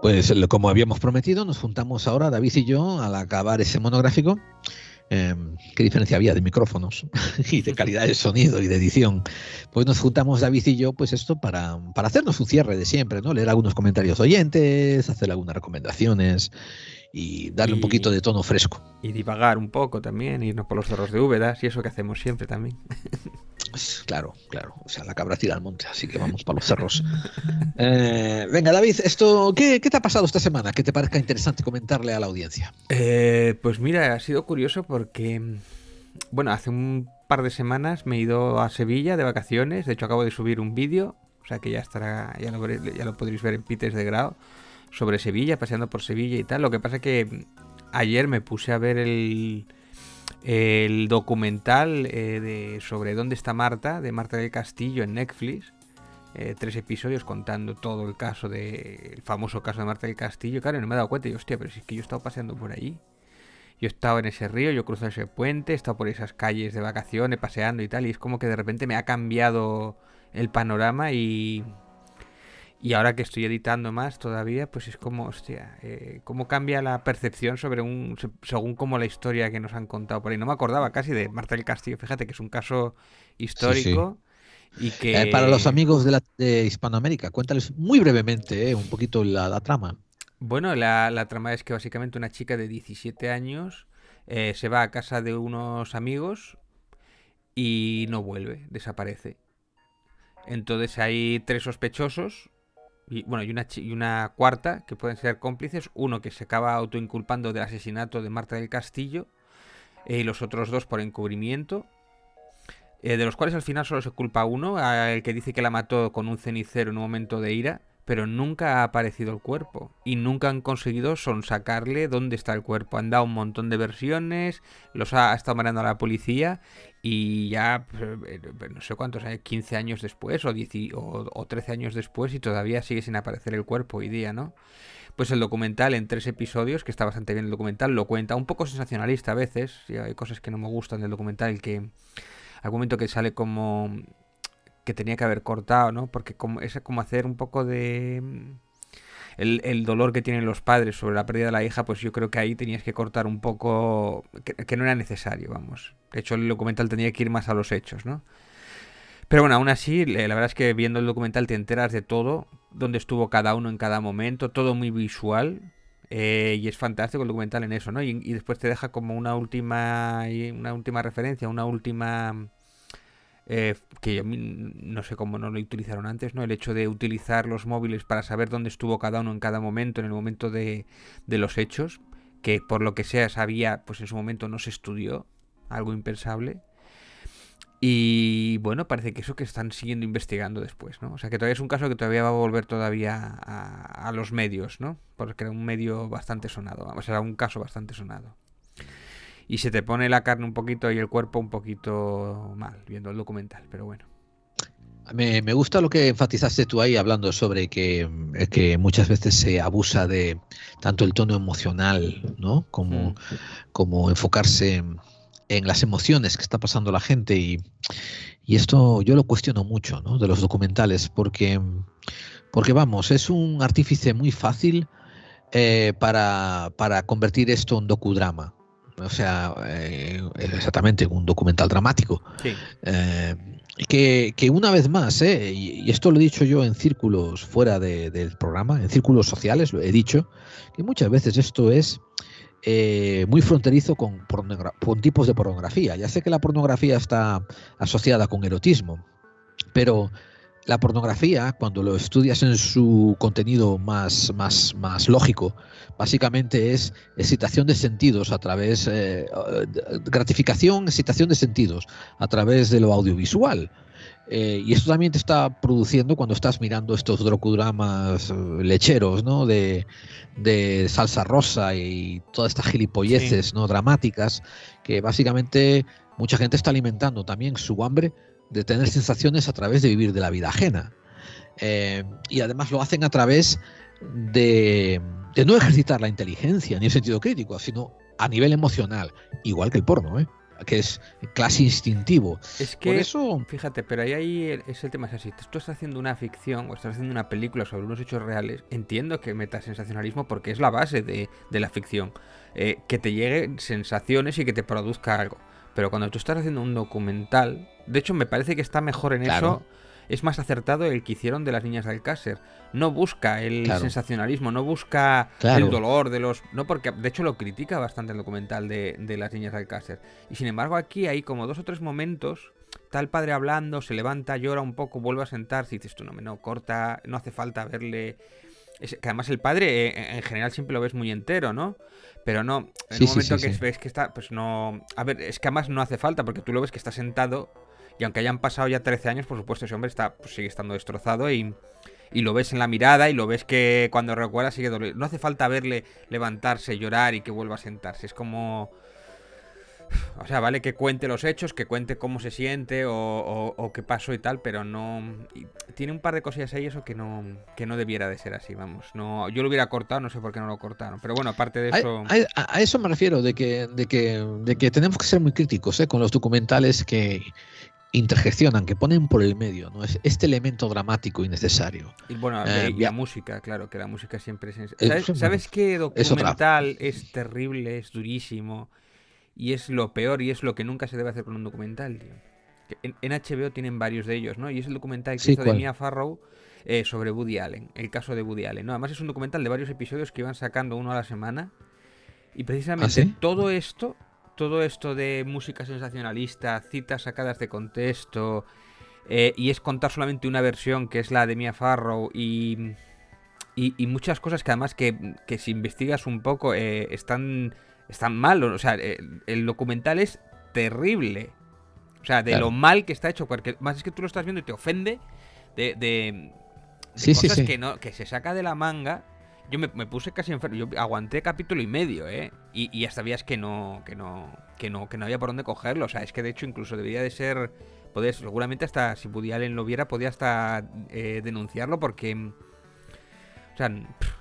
Pues como habíamos prometido, nos juntamos ahora, David y yo, al acabar ese monográfico. ¿Qué diferencia había de micrófonos y de calidad de sonido y de edición? Pues nos juntamos David y yo, pues esto para hacernos un cierre de siempre, ¿no? Leer algunos comentarios oyentes, hacer algunas recomendaciones y darle un poquito de Y, tono fresco. y divagar un poco también, irnos por los cerros de Úbedas y eso que hacemos siempre también. Pues, claro, claro. O sea, la cabra tira al monte, así que vamos para los cerros. Venga, David, ¿qué te ha pasado esta semana? ¿Qué te parezca interesante comentarle a la audiencia? Pues mira, ha sido curioso porque, bueno, hace un par de semanas me he ido a Sevilla de vacaciones. De hecho, acabo de subir un vídeo, o sea que ya estará, ya lo podréis ver en Pites de Grau, sobre Sevilla, paseando por Sevilla y tal. Lo que pasa es que ayer me puse a ver el documental sobre dónde está Marta, de Marta del Castillo en Netflix. 3 episodios contando todo el caso el famoso caso de Marta del Castillo. Claro, no me he dado cuenta. Y hostia, pero si es que yo he estado paseando por allí. Yo he estado en ese río, yo he cruzado ese puente, he estado por esas calles de vacaciones, paseando y tal. Y es como que de repente me ha cambiado el panorama y ahora que estoy editando más todavía, pues es como, hostia, cómo cambia la percepción sobre según como la historia que nos han contado por ahí. No me acordaba casi de Marta del Castillo, fíjate que es un caso Sí, sí. histórico y Para los que, amigos uf, de Hispanoamérica, cuéntales muy brevemente, un poquito la trama. bueno, la trama es que básicamente una chica de 17 años se va a casa de unos amigos y no vuelve, desaparece. Entonces hay 3 sospechosos y bueno, y una cuarta que pueden ser cómplices, uno que se acaba autoinculpando del asesinato de Marta del Castillo y los otros dos por encubrimiento, de los cuales al final solo se culpa uno, el que dice que la mató con un cenicero en un momento de ira, pero nunca ha aparecido el cuerpo y nunca han conseguido sonsacarle dónde está el cuerpo. Han dado un montón de versiones, ha estado mandando a la policía y ya no sé cuántos años, 15 años después o 13 años después y todavía sigue sin aparecer el cuerpo hoy día, ¿no? Pues el documental en 3 episodios, que está bastante bien el documental, lo cuenta un poco sensacionalista a veces, y hay cosas que no me gustan del documental, que algún momento que sale como que tenía que haber cortado, ¿no? Porque es como hacer un poco de el dolor que tienen los padres sobre la pérdida de la hija, pues yo creo que ahí tenías que cortar un poco, que no era necesario, vamos. De hecho, el documental tenía que ir más a los hechos, ¿no? Pero bueno, aún así, la verdad es que viendo el documental te enteras de todo, dónde estuvo cada uno en cada momento, todo muy visual. Y es fantástico el documental en eso, ¿no? Y después te deja como una última referencia, una última que a mí no sé cómo no lo utilizaron antes, ¿no? El hecho de utilizar los móviles para saber dónde estuvo cada uno en cada momento, en el momento de los hechos, que por lo que sea sabía, pues en su momento no se estudió, algo impensable. Y bueno, parece que eso que están siguiendo investigando después, ¿no? O sea que todavía es un caso que todavía va a volver todavía a los medios, ¿no? Porque era un medio bastante sonado, vamos, era un caso bastante sonado. Y se te pone la carne un poquito y el cuerpo un poquito mal viendo el documental, pero bueno. Me gusta lo que enfatizaste tú ahí hablando sobre que muchas veces se abusa de tanto el tono emocional, ¿no? Mm. Como enfocarse en las emociones que está pasando la gente y esto yo lo cuestiono mucho, ¿no? De los documentales porque vamos, es un artífice muy fácil para convertir esto en docudrama. O sea, exactamente, un documental dramático. Sí. Eh, que una vez más, y esto lo he dicho yo en círculos fuera del programa, en círculos sociales, lo he dicho, que muchas veces esto es muy fronterizo con tipos de pornografía. Ya sé que la pornografía está asociada con erotismo, pero la pornografía, cuando lo estudias en su contenido más lógico, básicamente es excitación de sentidos a través, gratificación, excitación de sentidos a través de lo audiovisual. Y esto también te está produciendo cuando estás mirando estos docudramas lecheros, ¿no? De salsa rosa y todas estas Sí. gilipolleces, ¿no? Dramáticas, que básicamente mucha gente está alimentando también su hambre de tener sensaciones a través de vivir de la vida ajena. Y además lo hacen a través de no ejercitar la inteligencia ni el sentido crítico, sino a nivel emocional, igual que el porno, ¿eh? que es casi instintivo. Es Por que, eso, fíjate, pero ahí es el tema, es así. Tú estás haciendo una ficción o estás haciendo una película sobre unos hechos reales, entiendo que metas sensacionalismo porque es la base de la ficción. Que te lleguen sensaciones y que te produzca algo. Pero cuando tú estás haciendo un documental, de hecho me parece que está mejor en claro, eso, es más acertado el que hicieron de las niñas de Alcácer. No busca el claro, sensacionalismo, no busca el claro. dolor de los... No, porque de hecho lo critica bastante el documental de las niñas de Alcácer. Y sin embargo aquí hay como 2 o 3 momentos, está el padre hablando, se levanta, llora un poco, vuelve a sentarse y dices tú, no, corta, no hace falta verle... que además el padre en general siempre lo ves muy entero, ¿no? Pero no, en Sí, un sí, momento sí, que sí. ves que está, pues no... A ver, es que además no hace falta, porque tú lo ves que está sentado y aunque hayan pasado ya 13 años, por supuesto, ese hombre está, pues sigue estando destrozado y lo ves en la mirada y lo ves que cuando recuerda sigue dolido. No hace falta verle levantarse, llorar y que vuelva a sentarse. Es como... O sea, vale que cuente los hechos, que cuente cómo se siente o qué pasó y tal, pero no... Tiene un par de cosillas ahí eso que no debiera de ser así, vamos. No, yo lo hubiera cortado, no sé por qué no lo cortaron. Pero bueno, aparte de eso... A eso me refiero, de que tenemos que ser muy críticos, con los documentales que intergestionan, que ponen por el medio, ¿no? Es este elemento dramático innecesario. Y bueno, y la Ya, música, claro, que la música siempre es... bueno, ¿Sabes qué es otra. documental es terrible, es durísimo? Y es lo peor y es lo que nunca se debe hacer con un documental, tío. En HBO tienen varios de ellos, ¿no? Y es el documental que Sí, hizo de ¿cuál? Mia Farrow sobre Woody Allen, el caso de Woody Allen, ¿no? Además es un documental de varios episodios que iban sacando uno a la semana. Y ¿Ah, precisamente sí? todo esto de música sensacionalista, citas sacadas de contexto, y es contar solamente una versión que es la de Mia Farrow y muchas cosas que además que si investigas un poco están mal. O sea, el documental es terrible. O sea, de lo Claro. mal que está hecho. Porque más es que tú lo estás viendo y te ofende de Sí, sí, cosas sí. que se saca de la manga. Yo me puse casi enfermo. Yo aguanté capítulo y medio, ¿eh? Y hasta sabías que no había por dónde cogerlo. O sea, es que de hecho incluso debería de ser... Seguramente hasta si Woody Allen lo viera, podía hasta denunciarlo porque... O sea,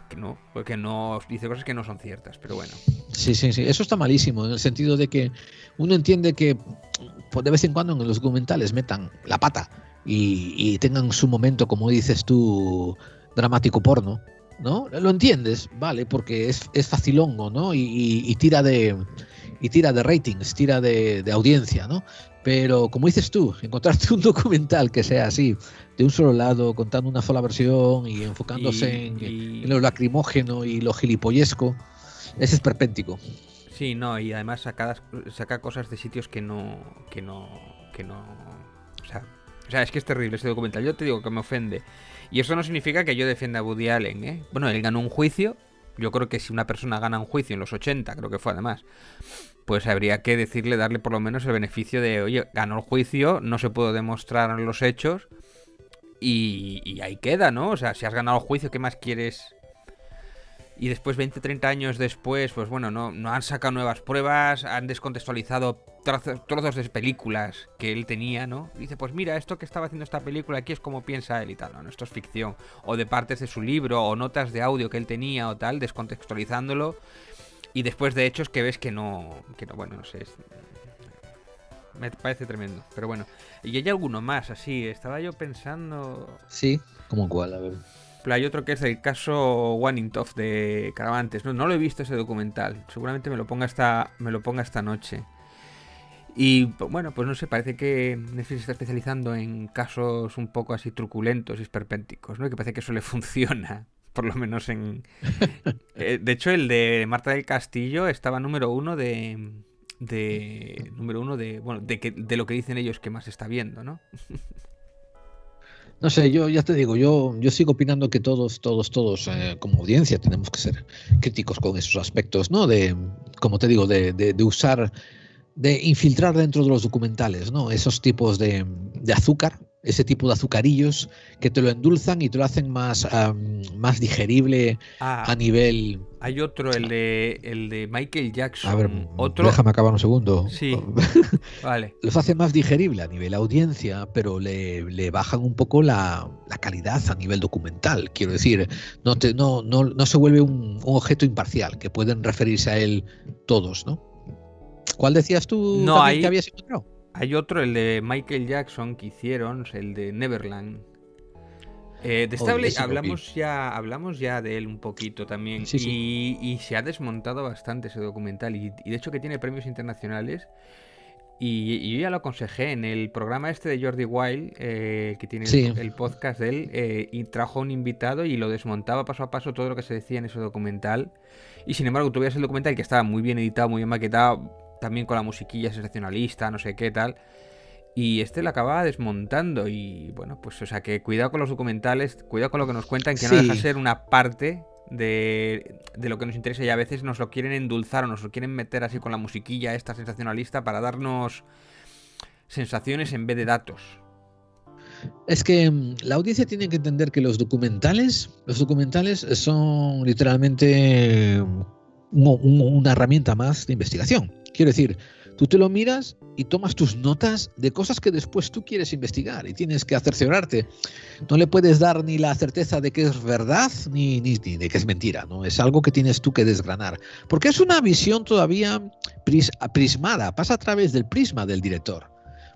que no, porque no dice cosas que no son ciertas, pero bueno. Sí, sí, sí. Eso está malísimo, en el sentido de que uno entiende que pues, de vez en cuando en los documentales metan la pata y tengan su momento, como dices tú, dramático porno, ¿no? Lo entiendes, ¿vale? Porque es facilongo, ¿no? Y tira de ratings, tira de audiencia, ¿no? Pero como dices tú, encontrarte un documental que sea así, de un solo lado, contando una sola versión y enfocándose en lo lacrimógeno y lo gilipollesco, ese es perpéntico. Sí, no, y además saca cosas de sitios que no. O sea, es que es terrible ese documental. Yo te digo que me ofende. Y eso no significa que yo defienda a Woody Allen, ¿eh? Bueno, él ganó un juicio. Yo creo que si una persona gana un juicio en los 80, creo que fue además, pues habría que decirle, darle por lo menos el beneficio de, oye, ganó el juicio, no se pudo demostrar los hechos y ahí queda, ¿no? O sea, si has ganado el juicio, ¿qué más quieres? Y después, 20, 30 años después, pues bueno, no han sacado nuevas pruebas, han descontextualizado trozos de películas que él tenía, ¿no? Y dice, pues mira, esto que estaba haciendo esta película aquí es como piensa él y tal, ¿no? Esto es ficción. O de partes de su libro, o notas de audio que él tenía o tal, descontextualizándolo. Y después de hechos que ves que no, bueno, no sé. Me parece tremendo, pero bueno. Y hay alguno más, así, estaba yo pensando... Sí, ¿como cuál? A ver. Pero hay otro que es el caso Wannintoff de Caravantes. No lo he visto ese documental. Seguramente me lo ponga esta noche. Y bueno, pues no sé, parece que Netflix se está especializando en casos un poco así truculentos y esperpénticos, ¿no? Y que parece que eso le funciona. Por lo menos en... de hecho, el de Marta del Castillo estaba número uno bueno, de lo que dicen ellos que más está viendo, ¿no? No sé, yo ya te digo, yo sigo opinando que todos, como audiencia tenemos que ser críticos con esos aspectos, ¿no? Como te digo, de usar, de infiltrar dentro de los documentales, ¿no? Esos tipos de azúcar, ese tipo de azucarillos que te lo endulzan y te lo hacen más digerible a nivel... Hay otro, el de Michael A ver, Jackson. Otro, déjame acabar un segundo. sí, vale. Los hace más digerible a nivel audiencia, pero le bajan un poco la calidad a nivel documental. Quiero decir, no se vuelve un objeto imparcial, que pueden referirse a él todos, ¿no? ¿Cuál decías tú No, también que habías encontrado? hay otro, el de Michael Jackson que hicieron, el de Neverland. De esta Oye, ese no vi. hablamos ya de él un poquito también Sí, sí. y se ha desmontado bastante ese documental y de hecho que tiene premios internacionales y yo ya lo aconsejé en el programa este de Jordi Wild, que tiene Sí. el podcast de él, y trajo a un invitado y lo desmontaba paso a paso todo lo que se decía en ese documental. Y sin embargo, tú veías el documental que estaba muy bien editado, muy bien maquetado, también con la musiquilla sensacionalista, no sé qué tal. Y este lo acababa desmontando y bueno, pues o sea que cuidado con los documentales, cuidado con lo que nos cuentan, que no deja Sí. ser una parte de lo que nos interesa y a veces nos lo quieren endulzar o nos lo quieren meter así con la musiquilla esta sensacionalista para darnos sensaciones en vez de datos. Es que la audiencia tiene que entender que los documentales son literalmente una herramienta más de investigación. Quiero decir, tú te lo miras y tomas tus notas de cosas que después tú quieres investigar y tienes que cerciorarte. No le puedes dar ni la certeza de que es verdad ni de que es mentira, ¿no? Es algo que tienes tú que desgranar. Porque es una visión todavía prismada, pasa a través del prisma del director.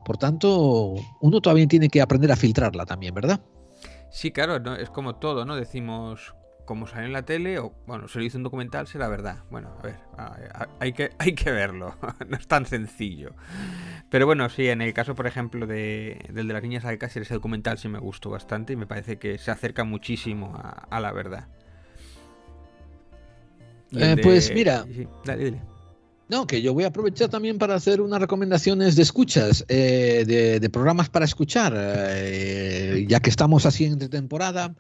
Por tanto, uno todavía tiene que aprender a filtrarla también, ¿verdad? Sí, claro, ¿no? Es como todo, ¿no? Decimos, como sale en la tele, o bueno, se lo hizo un documental, será verdad. Bueno, a ver, hay que verlo, no es tan sencillo. Pero bueno, sí, en el caso, por ejemplo, del de las niñas Alcácer, ese documental sí me gustó bastante y me parece que se acerca muchísimo a la verdad. Y el Pues de... mira, Sí, dale, dale. no, que yo voy a aprovechar también para hacer unas recomendaciones de escuchas, de programas para escuchar, ya que estamos así entre temporada.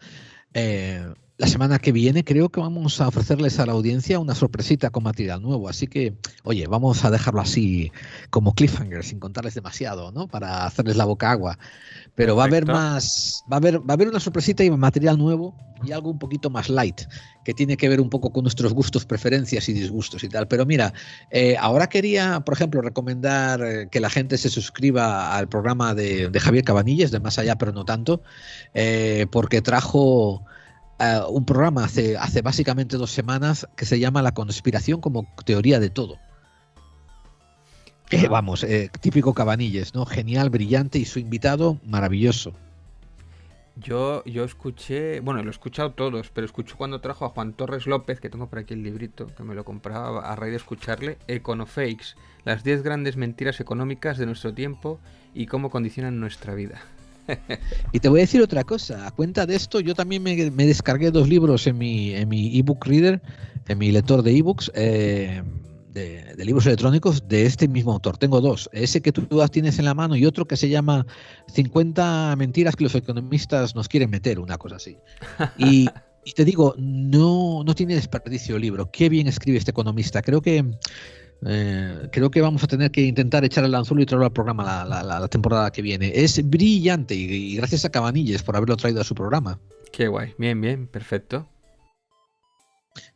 La semana que viene creo que vamos a ofrecerles a la audiencia una sorpresita con material nuevo. Así que, oye, vamos a dejarlo así como cliffhanger, sin contarles demasiado, ¿no? Para hacerles la boca agua. Pero va a haber Perfecto. más, va a haber una sorpresita y material nuevo y algo un poquito más light, que tiene que ver un poco con nuestros gustos, preferencias y disgustos y tal. Pero mira, ahora quería, por ejemplo, recomendar que la gente se suscriba al programa de Javier Cabanilles, de Más Allá, pero no tanto, porque trajo un programa hace básicamente 2 semanas que se llama La conspiración como teoría de todo. Ah, Vamos, típico Cabanilles, ¿no? Genial, brillante y su invitado maravilloso. yo escuché, bueno, lo he escuchado todos, pero escucho cuando trajo a Juan Torres López, que tengo por aquí el librito, que me lo compraba a raíz de escucharle, Econofakes, las 10 grandes mentiras económicas de nuestro tiempo y cómo condicionan nuestra vida. Y te voy a decir otra cosa, a cuenta de esto, yo también me descargué 2 libros en mi ebook reader, en mi lector de ebooks, de libros electrónicos de este mismo autor. Tengo 2, ese que tú tienes en la mano y otro que se llama 50 mentiras que los economistas nos quieren meter, una cosa así. Y te digo, no tiene desperdicio el libro. Qué bien escribe este economista. Creo que vamos a tener que intentar echar el anzuelo y traerlo al programa la temporada que viene. Es brillante y gracias a Cabanilles por haberlo traído a su programa. Qué guay, bien, bien, perfecto.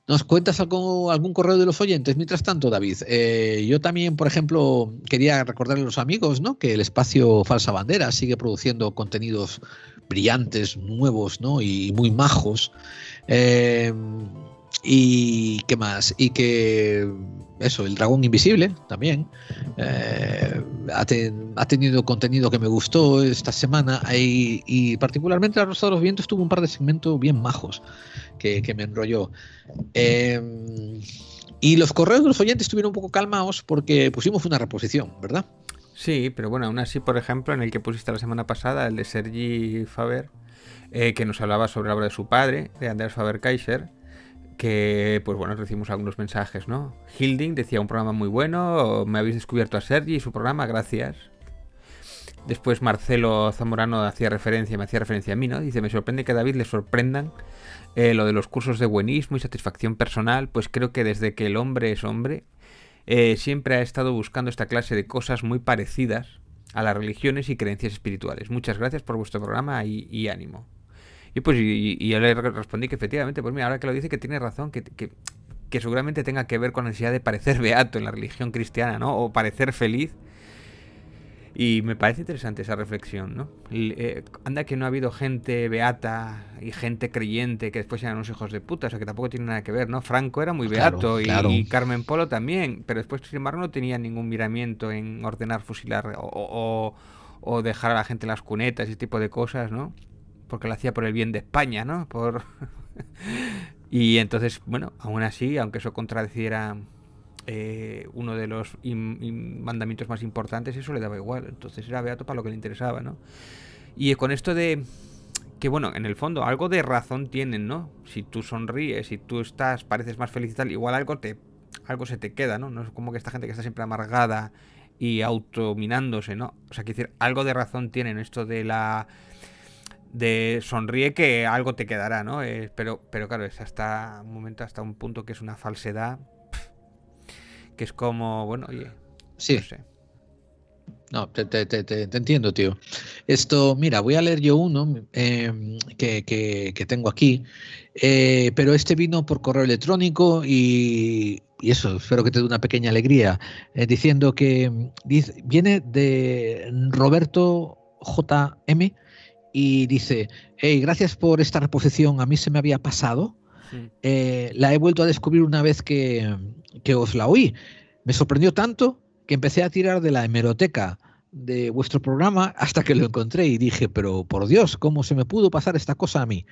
¿Nos cuentas algún correo de los oyentes? Mientras tanto, David, yo también, por ejemplo, quería recordarle a los amigos, ¿no? Que el espacio Falsa Bandera sigue produciendo contenidos brillantes, nuevos, ¿no? Y muy majos. Eh, y qué más, y que eso, el dragón invisible también ha tenido contenido que me gustó esta semana y particularmente la Rosa de los Vientos tuvo un par de segmentos bien majos que me enrolló. Eh, y los correos de los oyentes estuvieron un poco calmados porque pusimos una reposición, ¿verdad? Sí, pero bueno, aún así, por ejemplo, en el que pusiste la semana pasada, el de Sergi Faber, que nos hablaba sobre la obra de su padre, de Andreas Faber-Kaiser, que, pues bueno, recibimos algunos mensajes, ¿no? Hilding decía un programa muy bueno, me habéis descubierto a Sergi y su programa, gracias. Después Marcelo Zamorano me hacía referencia a mí, ¿no? Dice, me sorprende que a David le sorprendan lo de los cursos de buenismo y satisfacción personal, pues creo que desde que el hombre es hombre, siempre ha estado buscando esta clase de cosas muy parecidas a las religiones y creencias espirituales. Muchas gracias por vuestro programa y ánimo. Y pues y yo le respondí que efectivamente, pues mira, ahora que lo dice que tiene razón, que seguramente tenga que ver con la necesidad de parecer beato en la religión cristiana, ¿no? O parecer feliz. Y me parece interesante esa reflexión, ¿no? Anda que no ha habido gente beata y gente creyente que después eran unos hijos de puta, o sea que tampoco tiene nada que ver, ¿no? Franco era muy Claro, beato claro. y Carmen Polo también, pero después, sin embargo, no tenía ningún miramiento en ordenar fusilar o dejar a la gente en las cunetas, ese tipo de cosas, ¿no? Porque lo hacía por el bien de España, ¿no? Y entonces, bueno, aún así, aunque eso contradeciera uno de los mandamientos más importantes, eso le daba igual. Entonces era beato para lo que le interesaba, ¿no? Y con esto de que, bueno, en el fondo algo de razón tienen, ¿no? Si tú sonríes, si tú pareces más feliz y tal, igual algo se te queda, ¿no? No es como que esta gente que está siempre amargada y autominándose, ¿no? O sea, quiero decir, algo de razón tienen esto de sonríe que algo te quedará, ¿no? Pero claro, es hasta un momento, hasta un punto que es una falsedad, que es como, bueno, oye, no Sí. sé. No, te entiendo, tío. Esto, mira, voy a leer yo uno que tengo aquí, pero este vino por correo electrónico y eso, espero que te dé una pequeña alegría, diciendo que viene de Roberto JM y dice, hey, gracias por esta reposición, a mí se me había pasado, la he vuelto a descubrir una vez que os la oí. Me sorprendió tanto que empecé a tirar de la hemeroteca de vuestro programa hasta que lo encontré y dije, pero por Dios, ¿cómo se me pudo pasar esta cosa a mí?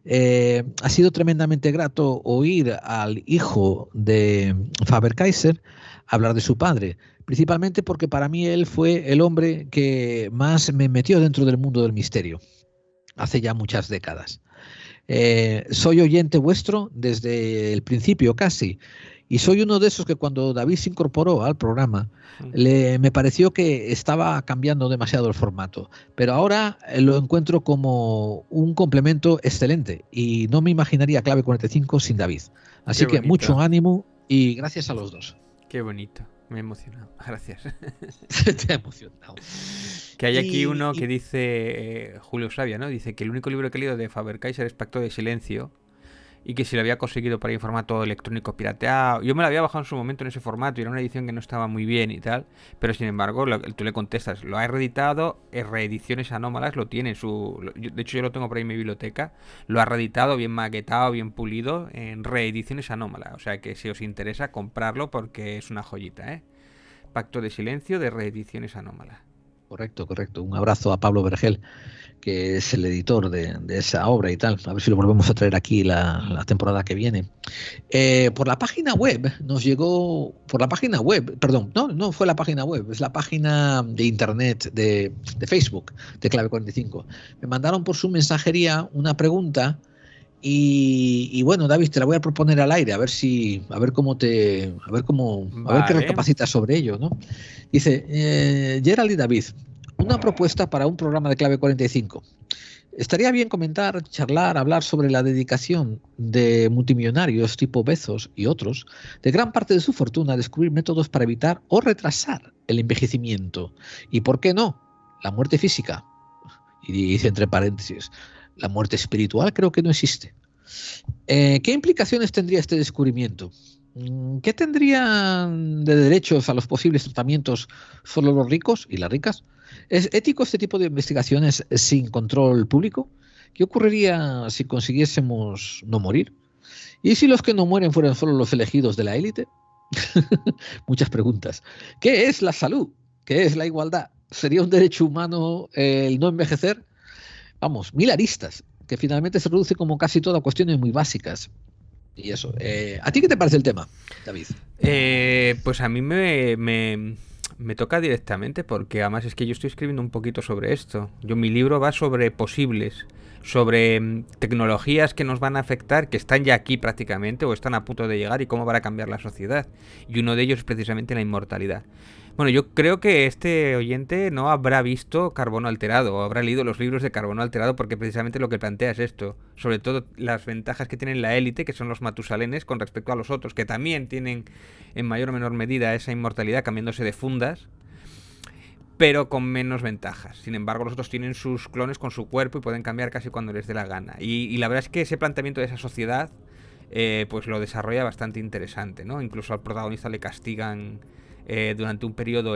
Ha sido tremendamente grato oír al hijo de Faber-Kaiser hablar de su padre, principalmente porque para mí él fue el hombre que más me metió dentro del mundo del misterio, hace ya muchas décadas. Soy oyente vuestro desde el principio casi, y soy uno de esos que cuando David se incorporó al programa, me pareció que estaba cambiando demasiado el formato, pero ahora lo encuentro como un complemento excelente y no me imaginaría Clave 45 sin David. Qué Así que bonito, mucho ánimo y gracias a los dos. qué bonito. Me he emocionado. Gracias. Te ha emocionado. Que hay aquí uno Y que dice, Julio Sabia, ¿no? Dice que el único libro que he leído de Faber-Kaiser es Pacto de Silencio y que si lo había conseguido por ahí en formato electrónico pirateado. Yo me lo había bajado en su momento en ese formato y era una edición que no estaba muy bien y tal, pero sin embargo tú le contestas, lo ha reeditado, reediciones anómalas, lo tiene de hecho yo lo tengo por ahí en mi biblioteca, lo ha reeditado, bien maquetado, bien pulido, en reediciones anómalas, o sea que si os interesa comprarlo porque es una joyita, ¿eh? Pacto de Silencio de reediciones anómalas. correcto, correcto. Un abrazo a Pablo Vergel, que es el editor de esa obra y tal. A ver si lo volvemos a traer aquí la temporada que viene. Por la página web nos llegó, por la página web, perdón, no fue la página web, es la página de internet de Facebook de Clave 45. Me mandaron por su mensajería una pregunta y bueno, David, te la voy a proponer al aire, a ver cómo a ver qué Vale. recapacitas sobre ello, ¿no? Dice, Gerald y David, una propuesta para un programa de Clave 45. Estaría bien comentar, charlar, hablar sobre la dedicación de multimillonarios tipo Bezos y otros de gran parte de su fortuna a descubrir métodos para evitar o retrasar el envejecimiento. Y por qué no, la muerte física. Y dice entre paréntesis, la muerte espiritual creo que no existe. ¿Qué implicaciones tendría este descubrimiento? ¿Qué tendrían de derechos a los posibles tratamientos solo los ricos y las ricas? ¿Es ético este tipo de investigaciones sin control público? ¿Qué ocurriría si consiguiésemos no morir? ¿Y si los que no mueren fueran solo los elegidos de la élite? Muchas preguntas. ¿Qué es la salud? ¿Qué es la igualdad? ¿Sería un derecho humano el no envejecer? Vamos, mil aristas, que finalmente se reduce como casi todo a cuestiones muy básicas. Y eso. ¿A ti qué te parece el tema, David? Pues a mí me toca directamente porque además es que yo estoy escribiendo un poquito sobre esto. Mi libro va sobre posibles, sobre tecnologías que nos van a afectar, que están ya aquí prácticamente o están a punto de llegar y cómo van a cambiar la sociedad. Y uno de ellos es precisamente la inmortalidad. Bueno, yo creo que este oyente no habrá visto Carbono Alterado o habrá leído los libros de Carbono Alterado porque precisamente lo que plantea es esto. Sobre todo las ventajas que tiene la élite, que son los matusalenes, con respecto a los otros, que también tienen en mayor o menor medida esa inmortalidad cambiándose de fundas, pero con menos ventajas. Sin embargo, los otros tienen sus clones con su cuerpo y pueden cambiar casi cuando les dé la gana. Y la verdad es que ese planteamiento de esa sociedad pues lo desarrolla bastante interesante, ¿no? Incluso al protagonista le castigan durante un periodo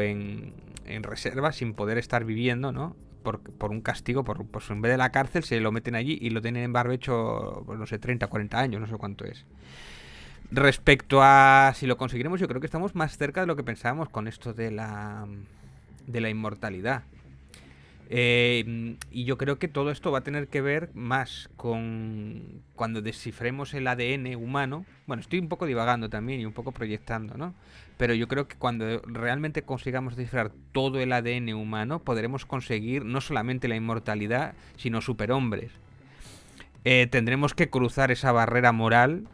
en reserva sin poder estar viviendo, ¿no? Por un castigo, pues en vez de la cárcel se lo meten allí y lo tienen en barbecho, pues no sé, 30, 40 años, no sé cuánto es. Respecto a si lo conseguiremos, yo creo que estamos más cerca de lo que pensábamos con esto de la inmortalidad. Y yo creo que todo esto va a tener que ver más con cuando descifremos el ADN humano. Bueno, estoy un poco divagando también y un poco proyectando, ¿no? Pero yo creo que cuando realmente consigamos descifrar todo el ADN humano, podremos conseguir no solamente la inmortalidad, sino superhombres. Tendremos que cruzar esa barrera moral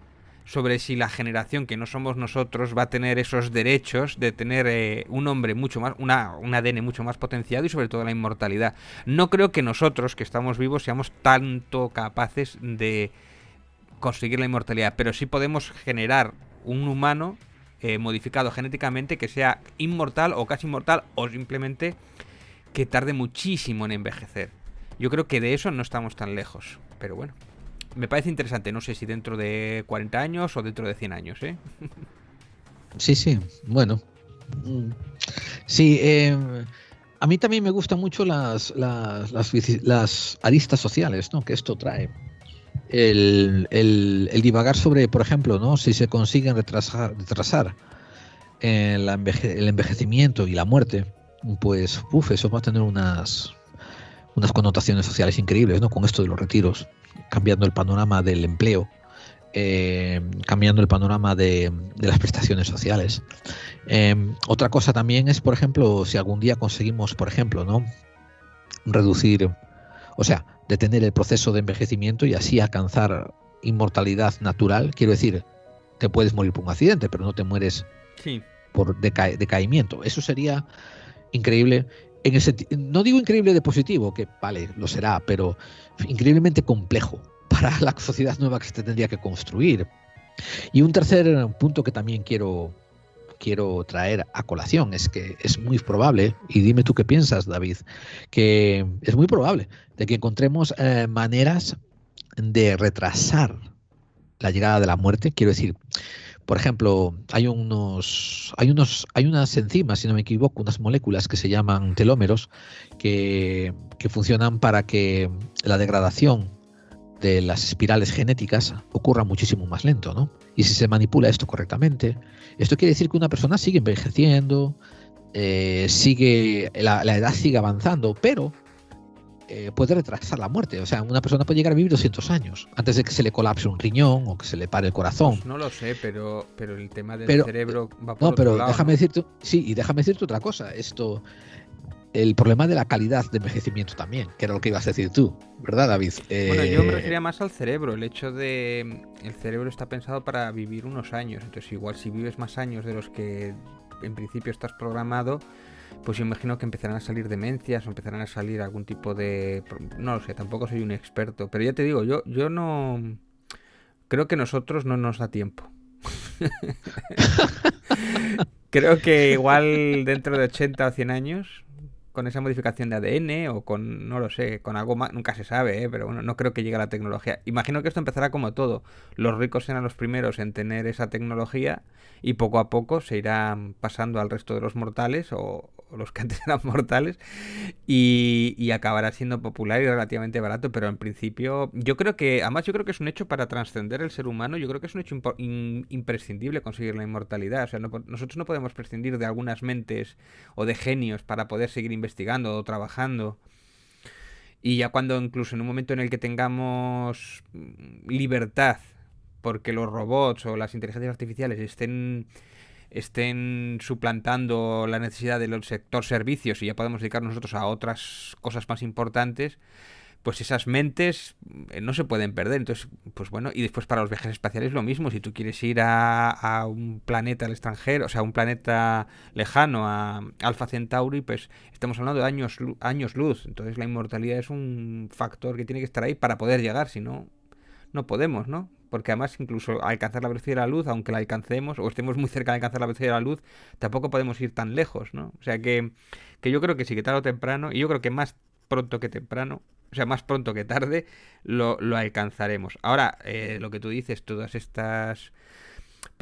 sobre si la generación que no somos nosotros va a tener esos derechos de tener un hombre mucho más, un ADN mucho más potenciado y sobre todo la inmortalidad. No creo que nosotros, que estamos vivos, seamos tanto capaces de conseguir la inmortalidad, pero sí podemos generar un humano modificado genéticamente que sea inmortal o casi inmortal o simplemente que tarde muchísimo en envejecer. Yo creo que de eso no estamos tan lejos, pero bueno. Me parece interesante, no sé si dentro de 40 años o dentro de 100 años, ¿eh? Sí, sí, bueno. Sí, a mí también me gustan mucho las aristas sociales, ¿no? Que esto trae. El divagar sobre, por ejemplo, ¿no? Si se consiguen retrasar el envejecimiento y la muerte, pues eso va a tener unas connotaciones sociales increíbles, ¿no? Con esto de los retiros, cambiando el panorama del empleo, cambiando el panorama de las prestaciones sociales. Otra cosa también es, por ejemplo, si algún día conseguimos, por ejemplo, ¿no? reducir, o sea, detener el proceso de envejecimiento y así alcanzar inmortalidad natural. Quiero decir, te puedes morir por un accidente, pero no te mueres Sí. por decaimiento. Eso sería increíble. No digo increíble de positivo, que vale, lo será, pero increíblemente complejo para la sociedad nueva que se tendría que construir. Y un tercer punto que también quiero traer a colación es que es muy probable, y dime tú qué piensas, David, que es muy probable de que encontremos maneras de retrasar la llegada de la muerte. Quiero decir, por ejemplo, hay unas enzimas, si no me equivoco, unas moléculas que se llaman telómeros que funcionan para que la degradación de las espirales genéticas ocurra muchísimo más lento, ¿no? Y si se manipula esto correctamente, esto quiere decir que una persona sigue envejeciendo, la edad sigue avanzando, pero puede retrasar la muerte. O sea, una persona puede llegar a vivir 200 años antes de que se le colapse un riñón o que se le pare el corazón. Pues no lo sé, pero el tema del Pero, cerebro va por no, otro pero lado, déjame ¿no? decirte, sí, y déjame decirte otra cosa. El problema de la calidad de envejecimiento también, que era lo que ibas a decir tú, ¿verdad, David? Bueno, yo me refería más al cerebro, el hecho de el cerebro está pensado para vivir unos años, entonces igual si vives más años de los que en principio estás programado, pues yo imagino que empezarán a salir demencias o empezarán a salir algún tipo de... No lo sé, tampoco soy un experto, pero ya te digo, yo no... Creo que nosotros no nos da tiempo. Creo que igual dentro de 80 o 100 años, con esa modificación de ADN o con, no lo sé, con algo más, nunca se sabe, pero bueno, no creo que llegue a la tecnología. Imagino que esto empezará como todo. Los ricos serán los primeros en tener esa tecnología y poco a poco se irán pasando al resto de los mortales o los que antes eran mortales y acabará siendo popular y relativamente barato, pero en principio yo creo que, además yo creo que es un hecho para trascender el ser humano, yo creo que es un hecho imprescindible conseguir la inmortalidad, o sea, nosotros no podemos prescindir de algunas mentes o de genios para poder seguir investigando o trabajando. Y ya cuando incluso en un momento en el que tengamos libertad, porque los robots o las inteligencias artificiales estén suplantando la necesidad del sector servicios y ya podemos dedicar nosotros a otras cosas más importantes, pues esas mentes no se pueden perder. Entonces, pues bueno, y después para los viajes espaciales lo mismo. Si tú quieres ir a un planeta al extranjero, o sea, a un planeta lejano, a Alpha Centauri, pues estamos hablando de años luz. Entonces la inmortalidad es un factor que tiene que estar ahí para poder llegar, si no, no podemos, ¿no? Porque además incluso alcanzar la velocidad de la luz, aunque la alcancemos o estemos muy cerca de alcanzar la velocidad de la luz, tampoco podemos ir tan lejos, ¿no? O sea que yo creo que sí, que tarde o temprano, y yo creo que más pronto que temprano, o sea, más pronto que tarde, lo alcanzaremos. Ahora, lo que tú dices, todas estas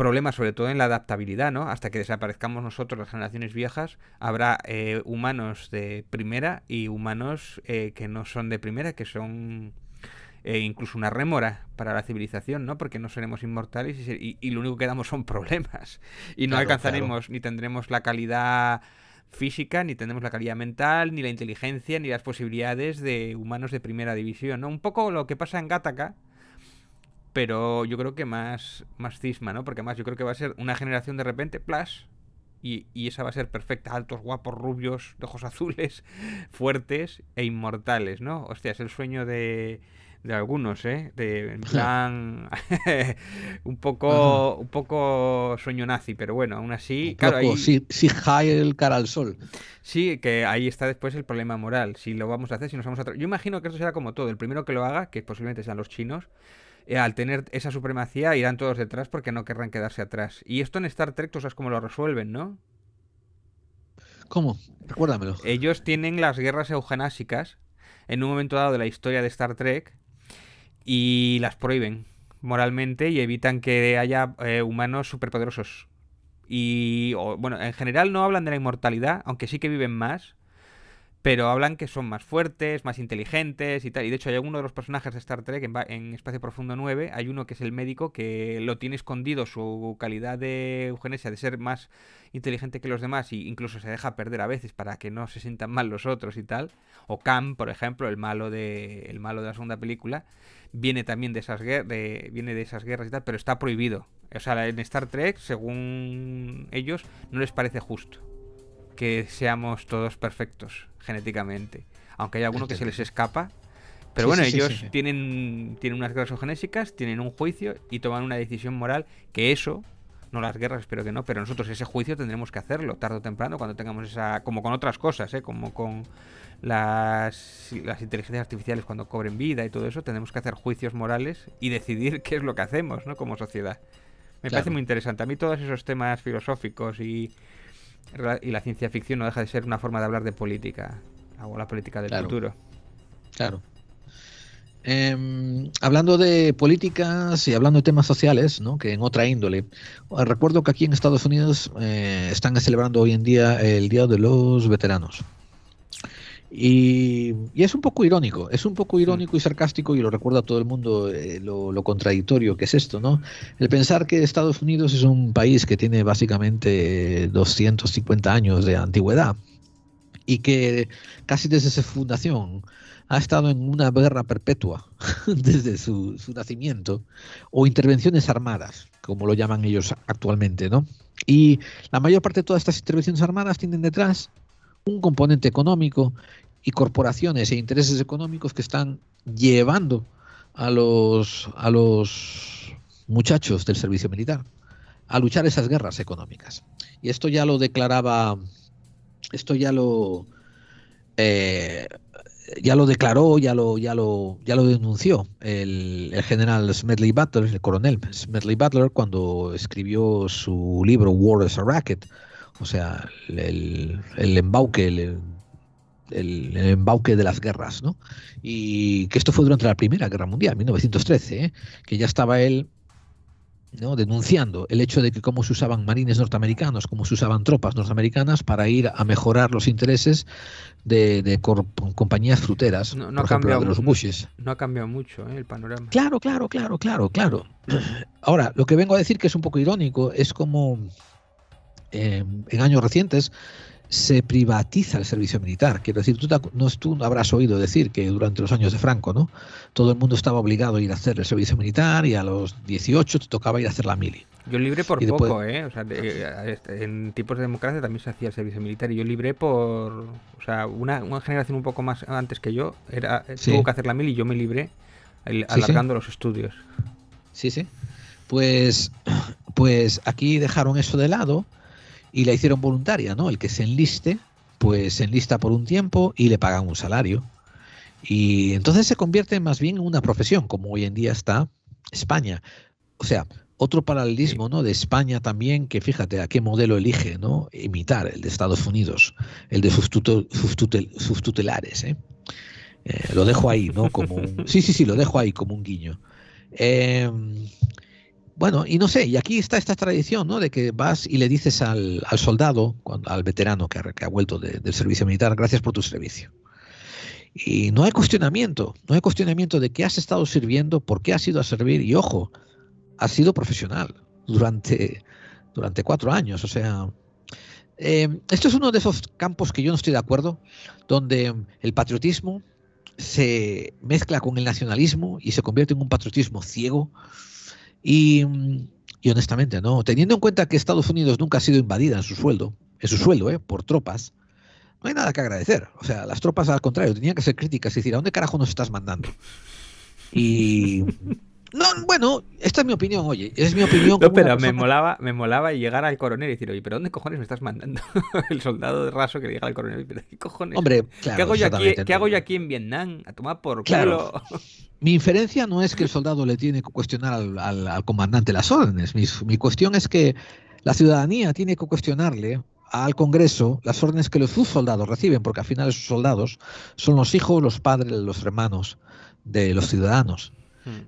problemas sobre todo en la adaptabilidad, ¿no? Hasta que desaparezcamos nosotros, las generaciones viejas, habrá humanos de primera y humanos que no son de primera, que son incluso una rémora para la civilización, ¿no? Porque no seremos inmortales y lo único que damos son problemas. Y no alcanzaremos ni tendremos la calidad física, ni tendremos la calidad mental, ni la inteligencia, ni las posibilidades de humanos de primera división, ¿no? Un poco lo que pasa en Gattaca, pero yo creo que más cisma, ¿no? Porque más yo creo que va a ser una generación de repente, +, y esa va a ser perfecta, altos, guapos, rubios, de ojos azules, fuertes e inmortales, ¿no? Hostia, es el sueño de algunos, ¿eh? En plan un poco sueño nazi, pero bueno, aún así, claro, ahí sí, Heil cara al sol. Sí, que ahí está después el problema moral, si lo vamos a hacer, si nos vamos a... Yo imagino que esto será como todo, el primero que lo haga, que posiblemente sean los chinos, al tener esa supremacía irán todos detrás porque no querrán quedarse atrás. Y esto en Star Trek, tú sabes cómo lo resuelven, ¿no? ¿Cómo? Recuérdamelo. Ellos tienen las guerras eugenásicas en un momento dado de la historia de Star Trek y las prohíben moralmente y evitan que haya humanos superpoderosos. Bueno, en general no hablan de la inmortalidad, aunque sí que viven más, pero hablan que son más fuertes, más inteligentes y tal. Y de hecho hay uno de los personajes de Star Trek en Espacio Profundo 9, hay uno que es el médico que lo tiene escondido su calidad de eugenesia, de ser más inteligente que los demás, y incluso se deja perder a veces para que no se sientan mal los otros y tal. O Khan, por ejemplo, el malo de la segunda película, viene también de esas guerras y tal, pero está prohibido. O sea, en Star Trek, según ellos, no les parece justo que seamos todos perfectos genéticamente, aunque hay alguno que se les escapa, pero bueno, ellos tienen unas guerras eugenésicas, tienen un juicio y toman una decisión moral, que eso, no las guerras, espero que no, pero nosotros ese juicio tendremos que hacerlo tarde o temprano cuando tengamos esa, como con otras cosas, como con las inteligencias artificiales cuando cobren vida y todo eso, tenemos que hacer juicios morales y decidir qué es lo que hacemos, ¿no? Como sociedad. Me parece muy interesante. A mí todos esos temas filosóficos y la ciencia ficción no deja de ser una forma de hablar de política, o la política del futuro. Claro. Hablando de políticas y hablando de temas sociales, ¿no? Que en otra índole, recuerdo que aquí en Estados Unidos están celebrando hoy en día el Día de los Veteranos. Y es un poco irónico, y sarcástico, y lo recuerda a todo el mundo lo contradictorio que es esto, ¿no? El pensar que Estados Unidos es un país que tiene básicamente 250 años de antigüedad y que casi desde su fundación ha estado en una guerra perpetua desde su nacimiento, o intervenciones armadas, como lo llaman ellos actualmente, ¿no? Y la mayor parte de todas estas intervenciones armadas tienen detrás un componente económico y corporaciones e intereses económicos que están llevando a los muchachos del servicio militar a luchar esas guerras económicas. Y esto ya lo declaraba, ya lo declaró, ya lo denunció el general Smedley Butler, el coronel Smedley Butler, cuando escribió su libro War is a Racket. O sea, el embauque, el embauque de las guerras, ¿no? Y que esto fue durante la Primera Guerra Mundial, 1913, que ya estaba él, ¿no?, denunciando el hecho de que cómo se usaban marines norteamericanos, cómo se usaban tropas norteamericanas para ir a mejorar los intereses de compañías fruteras, por ejemplo, de los Bushes. No ha cambiado mucho el panorama. Claro. Ahora, lo que vengo a decir, que es un poco irónico, es como en años recientes se privatiza el servicio militar. Quiero decir, tú habrás oído decir que durante los años de Franco, ¿no?, todo el mundo estaba obligado a ir a hacer el servicio militar, y a los 18 te tocaba ir a hacer la mili. Yo libré por poco, O sea, en tipos de democracia también se hacía el servicio militar, y yo libré por... O sea, una generación un poco más antes que yo tuvo que hacer la mili, y yo me libré alargando los estudios. Sí. Pues aquí dejaron eso de lado y la hicieron voluntaria, ¿no? El que se enliste, pues se enlista por un tiempo y le pagan un salario. Y entonces se convierte más bien en una profesión, como hoy en día está España. O sea, otro paralelismo, ¿no?, de España también, que fíjate a qué modelo elige, ¿no?, imitar, el de Estados Unidos, el de sus tutelares, ¿eh? Lo dejo ahí, ¿no? Como un... Sí, lo dejo ahí como un guiño. Bueno, y no sé, y aquí está esta tradición, ¿no? De que vas y le dices al soldado, al veterano que ha vuelto del servicio militar, gracias por tu servicio. Y no hay cuestionamiento de qué has estado sirviendo, por qué has ido a servir, y ojo, has sido profesional durante 4 años. O sea, esto es uno de esos campos que yo no estoy de acuerdo, donde el patriotismo se mezcla con el nacionalismo y se convierte en un patriotismo ciego. Y, y honestamente, no, teniendo en cuenta que Estados Unidos nunca ha sido invadida en su sueldo, por tropas, no hay nada que agradecer. O sea, las tropas al contrario tenían que ser críticas y decir, ¿a dónde carajo nos estás mandando? Y no, bueno, esta es mi opinión, oye, es mi opinión No, como una pero persona. me molaba llegar al coronel y decir, oye, ¿pero dónde cojones me estás mandando? El soldado de raso que le diga al coronel, ¿pero qué cojones? Hombre, ¿Qué claro, hago yo aquí, exactamente, qué no. hago yo aquí en Vietnam? A tomar por Claro, culo. mi inferencia no es que el soldado le tiene que cuestionar al comandante las órdenes. Mi cuestión es que la ciudadanía tiene que cuestionarle al Congreso las órdenes que sus soldados reciben, porque al final esos soldados son los hijos, los padres, los hermanos de los ciudadanos.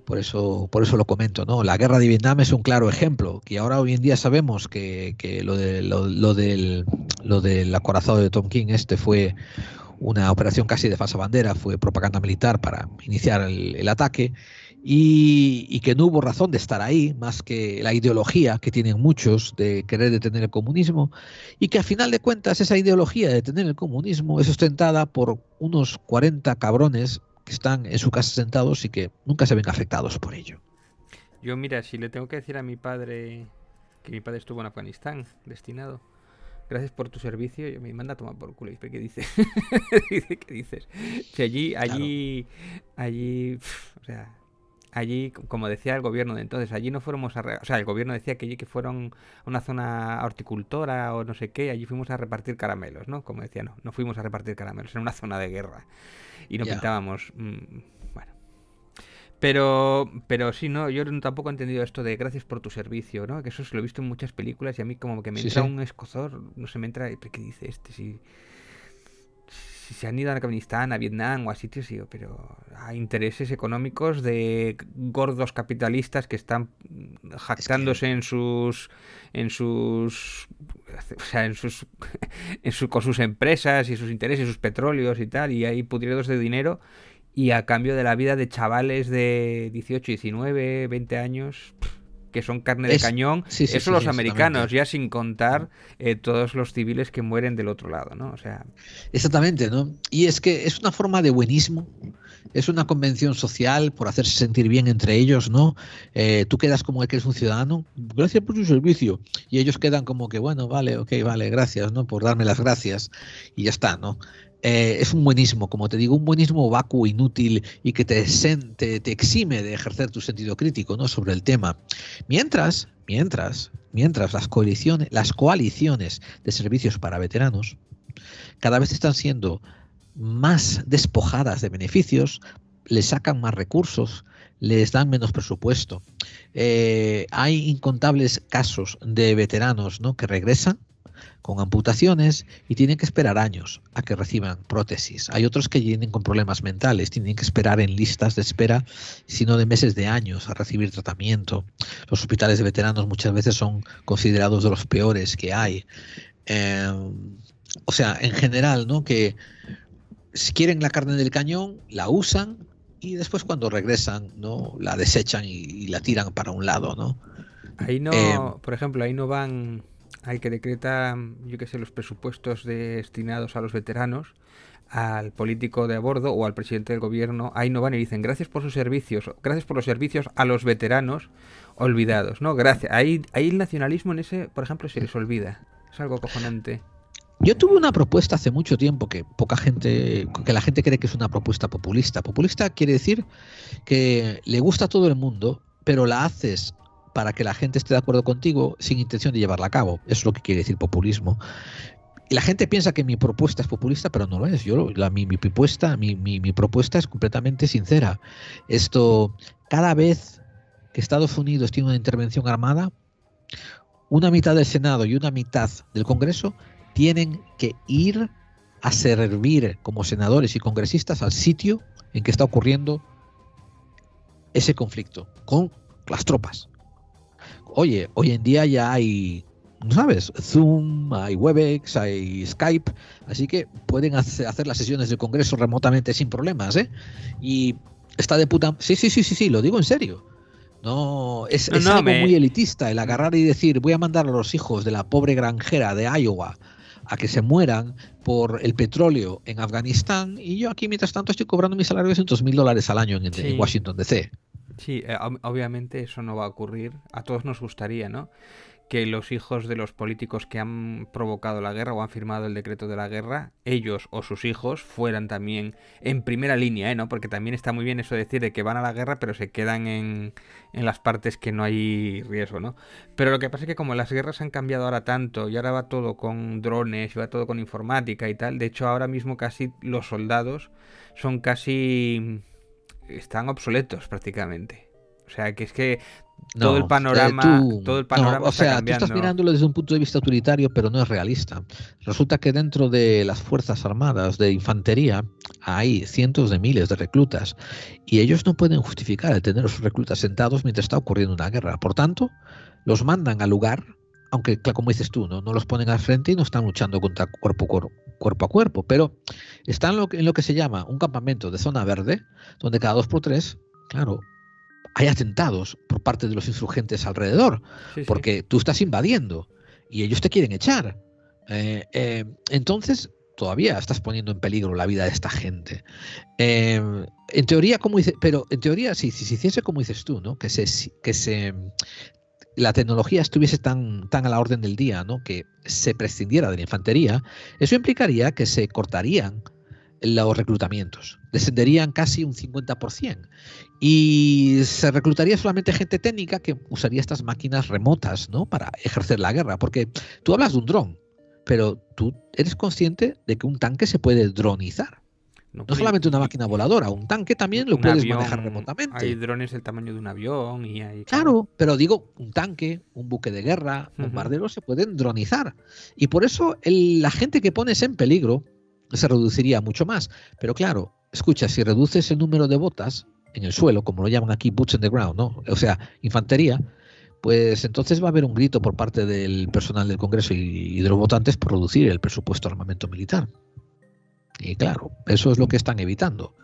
Por eso lo comento, ¿no? La guerra de Vietnam es un claro ejemplo, que ahora hoy en día sabemos que lo del acorazado de Tonkin fue una operación casi de falsa bandera, fue propaganda militar para iniciar el ataque, y que no hubo razón de estar ahí, más que la ideología que tienen muchos de querer detener el comunismo, y que a final de cuentas esa ideología de detener el comunismo es sustentada por unos 40 cabrones que están en su casa sentados y que nunca se ven afectados por ello. Yo, mira, si le tengo que decir a mi padre que mi padre estuvo en Afganistán, destinado, gracias por tu servicio, yo me manda a tomar por culo. ¿Y qué dices? Dice, ¿qué dices? Si Claro, o sea, allí, como decía el gobierno de entonces, allí no fuéramos o sea, el gobierno decía que allí que fueron a una zona horticultora o no sé qué, allí fuimos a repartir caramelos, ¿no? Como decía, no fuimos a repartir caramelos, era una zona de guerra. Y no ya. pintábamos, bueno. Pero sí, no, yo tampoco he entendido esto de gracias por tu servicio, ¿no? Que eso se lo he visto en muchas películas y a mí como que me Sí, entra sí. un escozor, no sé, me entra, ¿qué dice este? Si se han ido a Afganistán, a Vietnam o a sitios, digo, pero a intereses económicos de gordos capitalistas que están Es que jactándose o sea, con sus empresas y sus intereses, sus petróleos y tal, y hay pudridos de dinero y a cambio de la vida de chavales de 18, 19, 20 años, que son carne de es, cañón, sí, sí, eso sí, sí, los americanos, exactamente. ya sin contar todos los civiles que mueren del otro lado, ¿no? O sea, Exactamente, ¿no? Y es que es una forma de buenismo, es una convención social por hacerse sentir bien entre ellos, ¿no? Tú quedas como que eres un ciudadano, gracias por su servicio, y ellos quedan como que, bueno, vale, ok, vale, gracias, ¿no? Por darme las gracias, y ya está, ¿no? Es un buenismo, como te digo, un buenismo vacuo, inútil y que te exime de ejercer tu sentido crítico, ¿no? Sobre el tema. Mientras las coaliciones de servicios para veteranos cada vez están siendo más despojadas de beneficios, les sacan más recursos, les dan menos presupuesto. Hay incontables casos de veteranos, ¿no?, que regresan con amputaciones y tienen que esperar años a que reciban prótesis. Hay otros que vienen con problemas mentales, tienen que esperar en listas de espera, sino de meses, de años, a recibir tratamiento. Los hospitales de veteranos muchas veces son considerados de los peores que hay. Eh, o sea, en general, ¿no? Que si quieren la carne del cañón, la usan y después cuando regresan, ¿no?, la desechan y la tiran para un lado, ¿no? ahí Eh, no, por ejemplo, ahí no van, hay que decreta, yo qué sé, los presupuestos destinados a los veteranos, al político de a bordo o al presidente del gobierno, ahí no van y dicen gracias por sus servicios, gracias por los servicios a los veteranos olvidados, ¿no? Gracias. Ahí el nacionalismo en ese, por ejemplo, se les olvida. Es algo cojonante. yo tuve una propuesta hace mucho tiempo que la gente cree que es una propuesta populista. Populista quiere decir que le gusta a todo el mundo, pero la haces para que la gente esté de acuerdo contigo sin intención de llevarla a cabo. Eso es lo que quiere decir populismo. Y la gente piensa que mi propuesta es populista, pero no lo es. Mi propuesta es completamente sincera. Cada vez que Estados Unidos tiene una intervención armada, una mitad del Senado y una mitad del Congreso tienen que ir a servir como senadores y congresistas al sitio en que está ocurriendo ese conflicto con las tropas. Oye, hoy en día ya hay, ¿sabes? Zoom, hay Webex, hay Skype, así que pueden hacer las sesiones del Congreso remotamente sin problemas, ¿eh? Y está de puta... Sí, lo digo en serio. No, es No, algo muy elitista el agarrar y decir, voy a mandar a los hijos de la pobre granjera de Iowa a que se mueran por el petróleo en Afganistán, y yo aquí mientras tanto estoy cobrando mi salario de $200,000 al año en sí, Washington DC. sí, obviamente eso no va a ocurrir. A todos nos gustaría, ¿no? Que los hijos de los políticos que han provocado la guerra o han firmado el decreto de la guerra, ellos o sus hijos fueran también en primera línea, ¿eh? ¿No? Porque también está muy bien eso de decir de que van a la guerra pero se quedan en las partes que no hay riesgo, ¿no? Pero lo que pasa es que como las guerras han cambiado ahora tanto y ahora va todo con drones y va todo con informática y tal, de hecho ahora mismo casi los soldados son casi... están obsoletos prácticamente. O sea, que es que todo el No, panorama, todo el no, panorama o está sea, tú estás cambiando. mirándolo desde un punto de vista autoritario, pero no es realista. Resulta que dentro de las Fuerzas Armadas de Infantería hay cientos de miles de reclutas y ellos no pueden justificar el tener a sus reclutas sentados mientras está ocurriendo una guerra. Por tanto, los mandan al lugar, aunque, claro, como dices tú, no los ponen al frente y no están luchando contra cuerpo a cuerpo, pero están en lo que se llama un campamento de zona verde, donde cada 2 por 3, claro, hay atentados por parte de los insurgentes alrededor, Sí, sí. porque tú estás invadiendo y ellos te quieren echar. Entonces, todavía estás poniendo en peligro la vida de esta gente. En teoría, como dice, pero en teoría, si se hiciese como dices tú, ¿no? La tecnología estuviese tan a la orden del día, ¿no? Que se prescindiera de la infantería, eso implicaría que se cortarían los reclutamientos, descenderían casi un 50%, y se reclutaría solamente gente técnica que usaría estas máquinas remotas, ¿no? Para ejercer la guerra, porque tú hablas de un dron, pero tú eres consciente de que un tanque se puede dronizar. No, No pero solamente una máquina voladora, un tanque también lo un puedes manejar avión, hay remotamente. drones del tamaño de un avión y hay, claro. Claro, pero digo, un tanque, un buque de guerra, Ujú. bombarderos se pueden dronizar. Y por eso la gente que pones en peligro se reduciría mucho más. Pero claro, escucha, si reduces el número de botas en el suelo, como lo llaman aquí, boots on the ground, ¿no? O sea, infantería, pues entonces va a haber un grito por parte del personal del Congreso y de los votantes por reducir el presupuesto de armamento militar. Y claro, eso es lo que están evitando.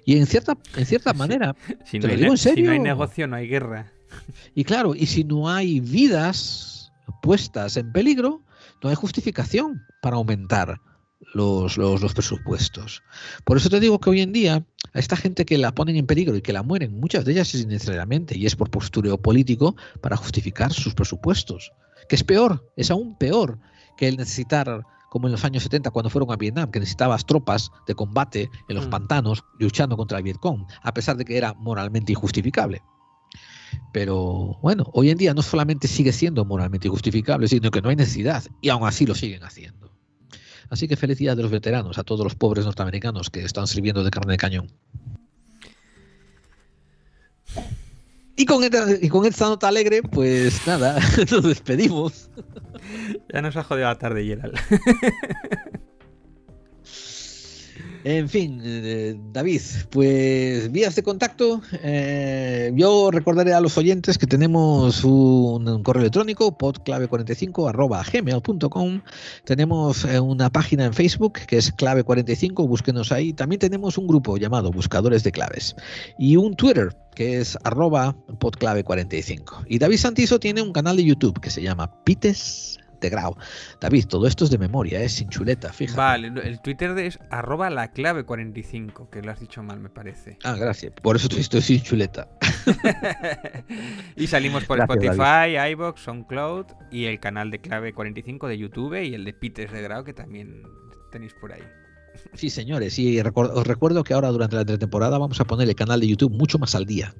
Y en cierta Si, manera, te lo digo en si no hay serio. negocio, no hay guerra. Y claro, y si no hay vidas puestas en peligro, no hay justificación para aumentar los presupuestos. Por eso te digo que hoy en día a esta gente que la ponen en peligro y que la mueren, muchas de ellas es innecesariamente y es por postureo político para justificar sus presupuestos. Que es peor, es aún peor que el necesitar, como en los años 70 cuando fueron a Vietnam, que necesitabas tropas de combate en los Hmm. pantanos luchando contra el Vietcong, a pesar de que era moralmente injustificable. Pero bueno, hoy en día no solamente sigue siendo moralmente injustificable, sino que no hay necesidad y aún así lo siguen haciendo. Así que felicidades de los veteranos, a todos los pobres norteamericanos que están sirviendo de carne de cañón. Y con esta nota alegre, pues nada, nos despedimos. Ya nos ha jodido la tarde, Gerald. En fin, David, pues vías de contacto. Yo recordaré a los oyentes que tenemos un correo electrónico, podclave45@gmail.com. Tenemos una página en Facebook que es clave45, búsquenos ahí. También tenemos un grupo llamado Buscadores de Claves y un Twitter que es @podclave45. Y David Santiso tiene un canal de YouTube que se llama Pites de Grau. David, todo esto es de memoria, sin chuleta, fíjate. Vale, el Twitter es @laclave45, que lo has dicho mal, me parece. Ah, gracias. Por eso estoy sin chuleta. Y salimos por Gracias, David. Spotify, iVoox, SoundCloud y el canal de Clave 45 de YouTube y el de Peters de Grau que también tenéis por ahí. Sí, señores. Y os recuerdo que ahora durante la temporada vamos a poner el canal de YouTube mucho más al día.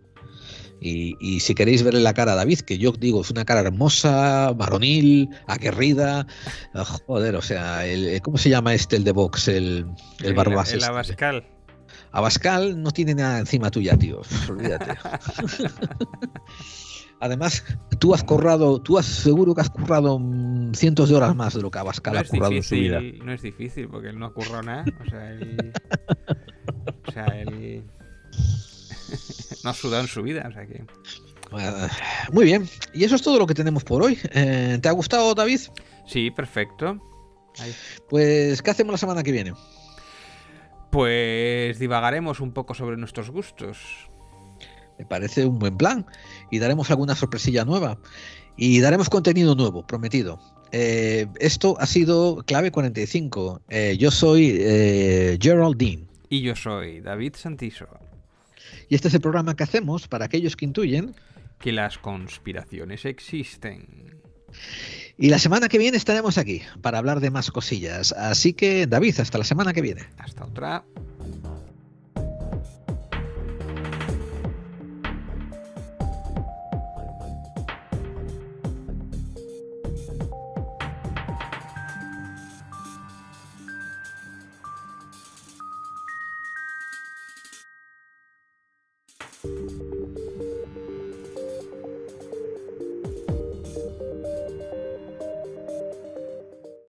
Y si queréis verle la cara a David, que yo digo, es una cara hermosa, varonil, aguerrida. Joder, o sea, ¿cómo se llama el de Vox? El Barbas El este. Abascal. Abascal no tiene nada encima tuya, tío. Olvídate. Además, tú seguro que has currado cientos de horas más de lo que Abascal ha currado en su vida. No es difícil, porque él no ha currado nada. O sea, él no ha sudado en su vida, o sea que... Muy bien, y eso es todo lo que tenemos por hoy. ¿Te ha gustado, David? Sí, perfecto. Ahí. Pues, ¿qué hacemos la semana que viene? Pues divagaremos un poco sobre nuestros gustos. Me parece un buen plan y daremos alguna sorpresilla nueva y daremos contenido nuevo, prometido. Esto ha sido Clave 45. Yo soy Gerald Dean Y yo soy David Santiso. y este es el programa que hacemos para aquellos que intuyen. Que las conspiraciones existen. Y la semana que viene estaremos aquí para hablar de más cosillas. Así que, David, hasta la semana que viene. Hasta otra.